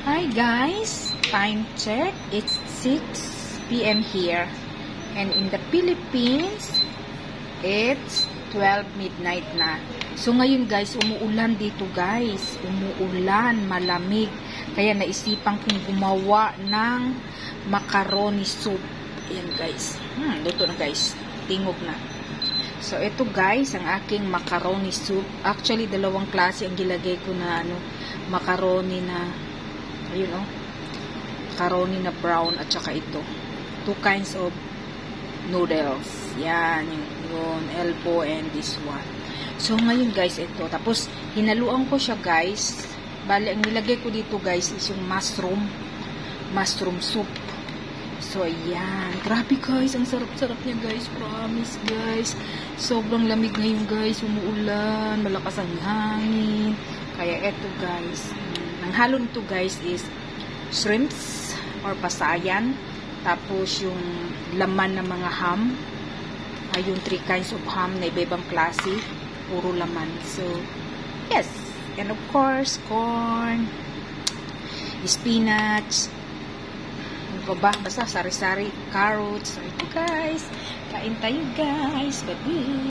Hi guys, time check. It's 6 p.m. here. And in the Philippines, it's 12 midnight na. So ngayon guys, umuulan dito guys. Umuulan, malamig. Kaya naisipan kong gumawa ng macaroni soup. Ayan guys. Luto na guys. Tingog na. So ito guys, ang aking macaroni soup. Actually, dalawang klase ang gilagay ko na macaroni na ayun macaroni na brown at saka ito. Two kinds of noodles. Yan, yung elbow and this one. So, ngayon guys, ito. Tapos, hinaluan ko siya guys. Bali, ang nilagay ko dito guys is yung mushroom soup. So, ayan. Grabe guys, ang sarap-sarap niya guys. Promise guys. Sobrang lamig ngayon guys. Umuulan, malakas ang hangin. Kaya ito guys. Ang halo nito guys is shrimps or pasayan. Tapos yung laman ng mga ham. Yung 3 kinds of ham na iba-ibang klase. Puro laman. So, yes. And of course, corn, spinach, ano ba? Basta sari-sari, carrots. So, ito guys. Kain tayo guys. Bye-bye.